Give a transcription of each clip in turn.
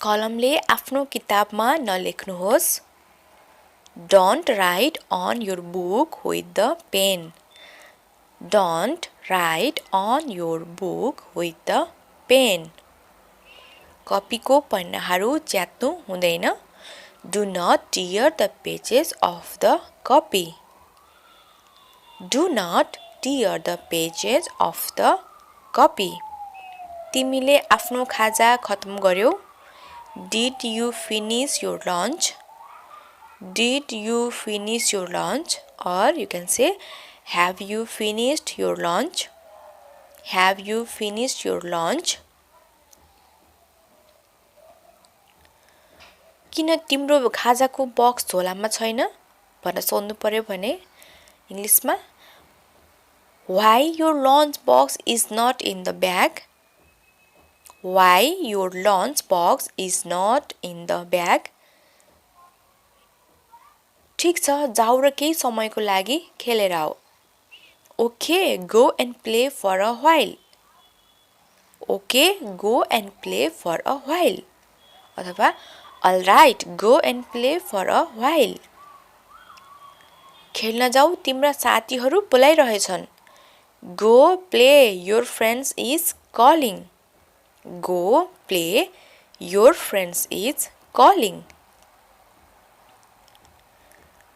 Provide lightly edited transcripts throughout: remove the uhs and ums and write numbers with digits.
कलमले आफ्नो किताबमा नलेख्नुहोस्. Don't write on your book with the pen. Don't write on your book with the pen. कपीको पन्नाहरू च्यात्नु हुँदैन. Do not tear the pages of the copy. Do not tear the pages of the copy. तिमीले आफ्नो खाजा खत्म गर्यौ. Did you finish your lunch? Did you finish your lunch? Or you can say, have you finished your lunch? Have you finished your lunch? किन तिम्रो खाजाको box झोलामा छैन भनेर सोध्नु पर्यो भने इङ्ग्लिसमा Why your lunch box is not in the bag? Why your lunch box is not in the bag? ठिक छ, जाऊ र केही समयको लागि खेलेर आऊ. Okay, go and play for a while. Okay, go and play for a while. अथवा All right, go and play for a while. खेल्न जाऊ, तिम्रा साथीहरू बोलाइरहेछन्. Go play, your friends is calling. Go play, your friends is calling.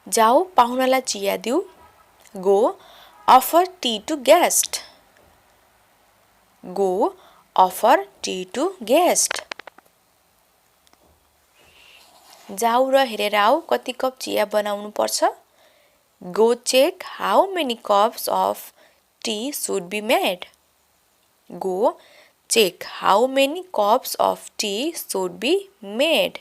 जाऊ पाहुनालाई चिया दिऊ. Go offer tea to guest. Go offer tea to guest. जाऊ र हेरेर आऊ कति कप चिया बनाउनु पर्छ. Go check how many cups of tea should be made. Go check how many cups of tea should be made.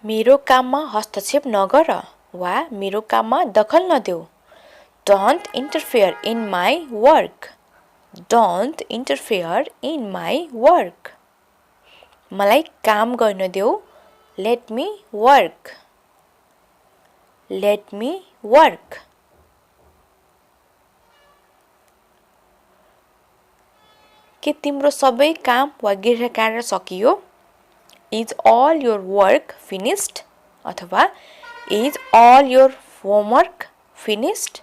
मेरो काममा हस्तक्षेप नगर वा मेरो काममा दखल नदेऊ. Don't interfere in my work. Don't interfere in my work. मलाई काम गर्न देऊ. Let me work. Let me work. के तिम्रो सबै काम वा गृह कार्य सकियो? Is all your work finished? अथवा Is all your homework finished?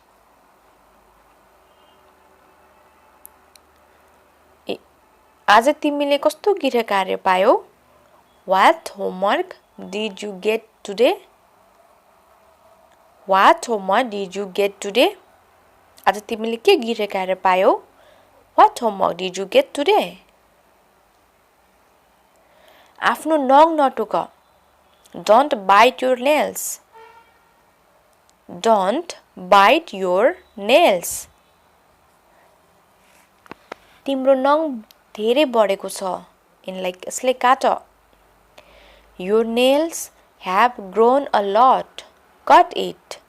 आज तिमीले कस्तो गृह कार्य पायौ? What homework did you get today? What homework did you get today? आज तिमीले के गृह कार्य पायौ? What homework did you get today? आफ्नो नङ नटोक. Don't bite your nails. Don't bite your nails. तिम्रो नङ धेरै बढेको छ. यसले काट. Your nails have grown a lot. Cut it.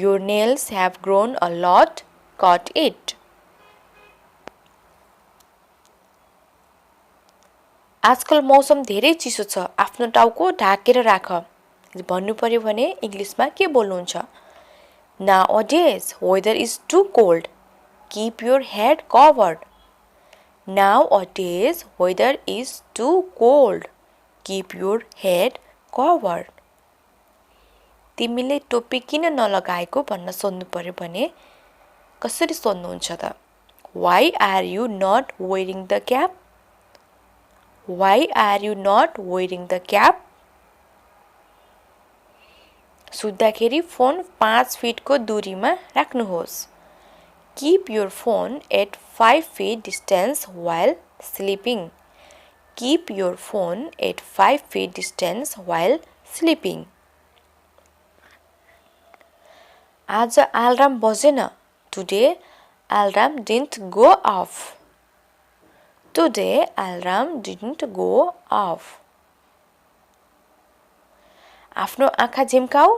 Your nails have grown a lot. Cut it. आजकल मौसम धेरै चिसो छ. आफ्नो टाउको ढाकेर राख. भन्नु पर्यो भने इङ्ग्लिसमा के बोल्नुहुन्छ? Nowadays weather is too cold. Keep your head covered. Nowadays weather is too cold. Keep your head covered. तिमीले टोपी किन नलगाएको भन्न सोध्नु पर्यो भने कसरी सोध्नुहुन्छ त? Why are you not wearing the cap? Why are you not wearing the cap? सुत्दाखेरि फोन 5 फिटको दूरीमा राख्नुहोस्. Keep your phone at 5 feet distance while sleeping. Keep your phone at 5 feet distance while sleeping. आज alarm बजेन. Today alarm didn't go off. Today alarm didn't go off. आफ्नो आँखा झिम्काऊ.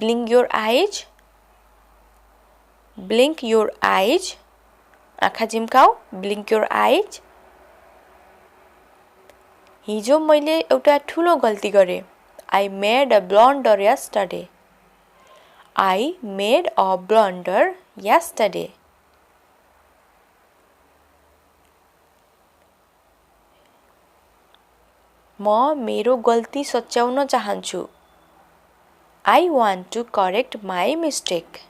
Blink your eyes. Blink your eyes. आँखा झिम्काऊ. Blink your eyes. हिजो मैले एउटा ठुलो गल्ती गरेँ. I made a blunder yesterday. I made a blunder yesterday. म मेरो गल्ती सच्याउन चाहन्छु I want to correct my mistake.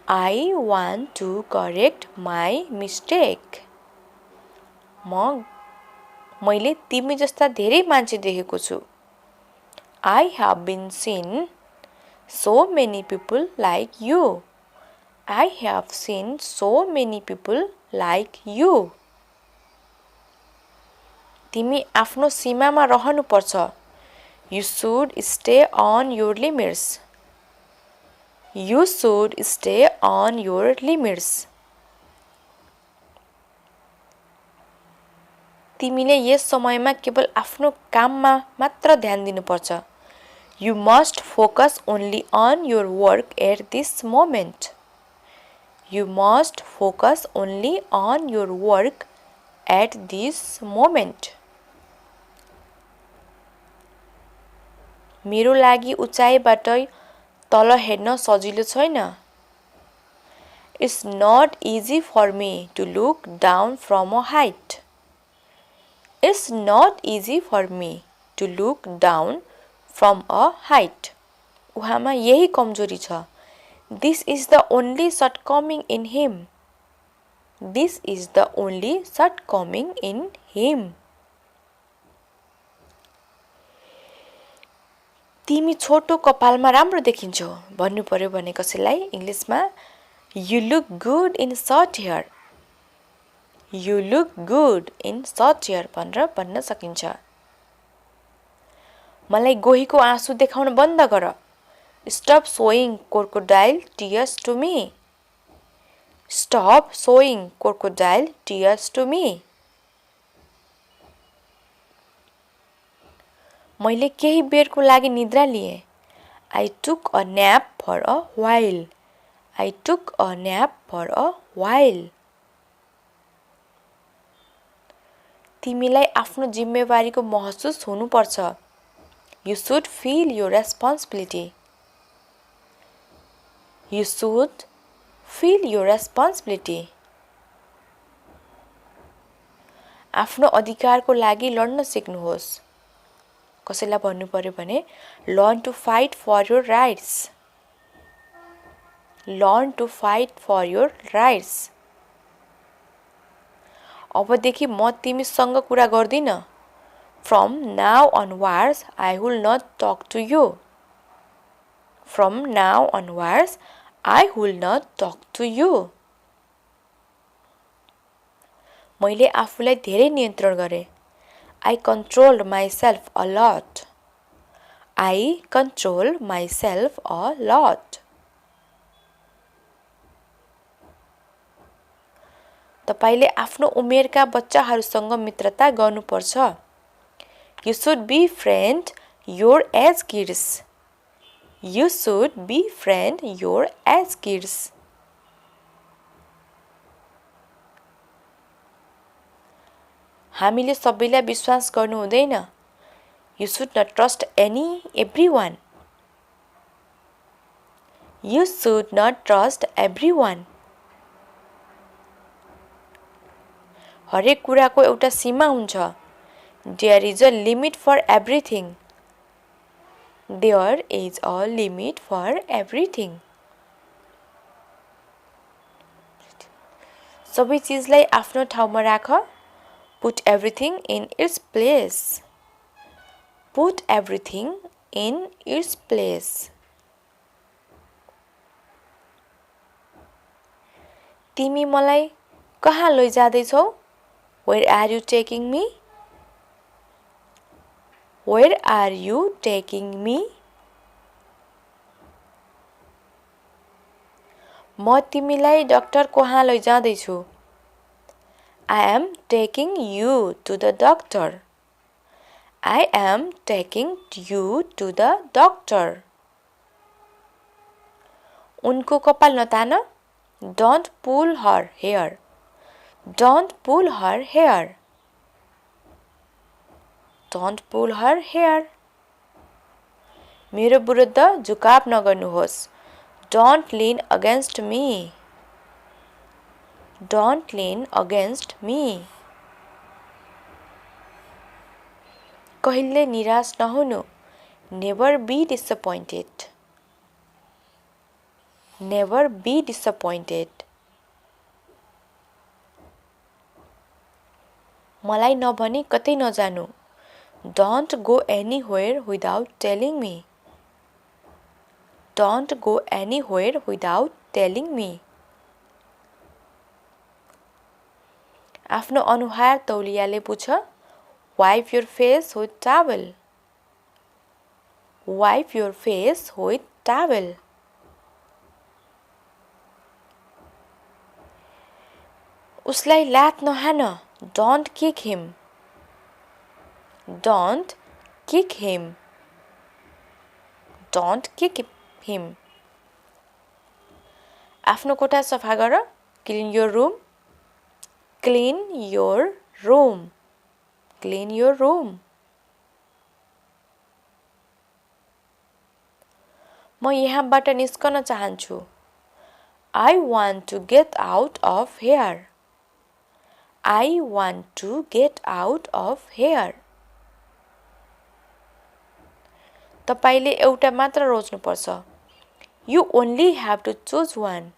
I want to correct my mistake. मैले तिमी जस्ता धेरै मान्छे देखेको छु I have been seen so many people like you. I have seen so many people like you. तिमी आफ्नो सीमामा रहनुपर्छ You should stay on your limits. You should stay on your limits. तिमीले यस समयमा केवल आफ्नो काममा मात्र ध्यान दिनुपर्छ You must focus only on your work at this moment. You must focus only on your work at this moment. मेरो लागि उचाइबाट तल हेर्न सजिलो छैन It's not easy for me to look down from a height. It's not easy for me to look down from a height. उहाँमा यही कमजोरी छ This is the only shortcoming in him. This is the only shortcoming in him. तिमी छोटो कपालमा राम्रो देखिन्छौ भन्नु पर्यो भने कसैलाई इंग्लिशमा You look good in short hair. You look good in short hair भनेर भन्न सकिन्छ मलाई गोहीको आँसु देखाउन बन्द गर Stop showing crocodile tears to me. Stop showing crocodile tears to me. मैले केही बेरको लागि निद्रा लिए I took a nap for a while. I took a nap for a while. तिमीलाई आफ्नो जिम्मेवारीको महसुस हुनुपर्छ You should feel your responsibility. You should feel your responsibility. आफ्नो अधिकारको लागि लड्न सिक्नुहोस् कसैलाई भन्नु पर्यो भने Learn to fight for your rights. Learn to fight for your rights. अबदेखि म तिमीसँग कुरा गर्दिन From now onwards I will not talk to you. From now onwards I will not talk to you. मैले आफूलाई धेरै नियन्त्रण गरे I controlled myself a lot. I controlled myself a lot. तपाईले आफ्नो उमेरका बच्चाहरूसँग मित्रता गर्नुपर्छ You should befriend your age kids. You should befriend your age kids. हामीले सबैलाई विश्वास गर्नु हुँदैन You should not trust everyone. You should not trust everyone. हरेक कुराको एउटा सीमा हुन्छ There is a limit for everything. There is a limit for everything. सबै चीजलाई आफ्नो ठाउँमा राख Put everything in its place. Put everything in its place. तिमी मलाई कहाँ लैजादैछौ Where are you taking me? Where are you taking me? म तिमीलाई doctor कहाँ लैजादैछु I am taking you to the doctor. I am taking you to the doctor. उनको कपाल नतान Don't pull her hair. Don't pull her hair. Don't pull her hair. मेरो विरुद्ध झुकाव नगर्नुहोस् Don't lean against me. Don't lean against me. कहिले निराश नहुनु. Never be disappointed. Never be disappointed. मलाई नभनी कतै नजानु. Don't go anywhere without telling me. Don't go anywhere without telling me. आफ्नो अनुहार तौलियाले पुछ. Wipe your face with towel. Wipe your face with towel. उसलाई लात नहान. Don't kick him. Don't kick him. Don't kick him. आफ्नो कोठा सफा गर. Clean your room. Clean your room. Clean your room. म यहाँबाट निस्कन चाहन्छु. I want to get out of here. I want to get out of here. तपाईले एउटा मात्र रोज्नुपर्छ. You only have to choose one.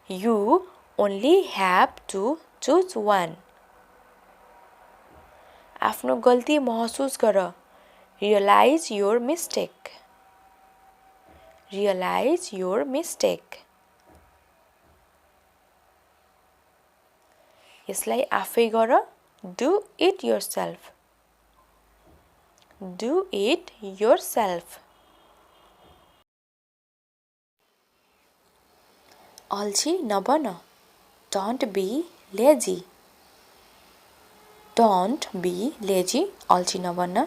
You only have to choose one. आफ्नो गल्ती महसुस गर. Realize your mistake. Realize your mistake. यसलाई आफै गर. Do it yourself. Do it yourself. अल्छी नबन. Don't be lazy. Don't be lazy. अल्छी नबन.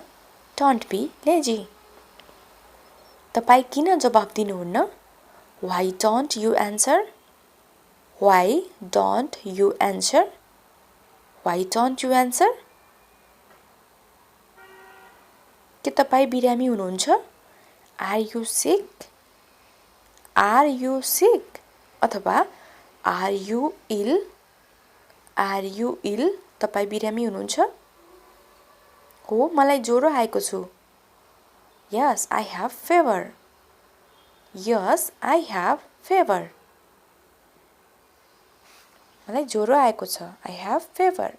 Don't be lazy. तपाई किन जवाफ दिनुहुन्न? Why don't you answer? Why don't you answer? Why don't you answer? के तपाई बिरामी हुनुहुन्छ? Are you sick? Are you sick? अथवा Are you ill? Are you ill? तपाई बिरामी हुनुहुन्छ? हो, मलाई ज्वरो आएको छु. Yes, I have fever. Yes, I have fever. मलाई ज्वरो आएको छ. I have fever.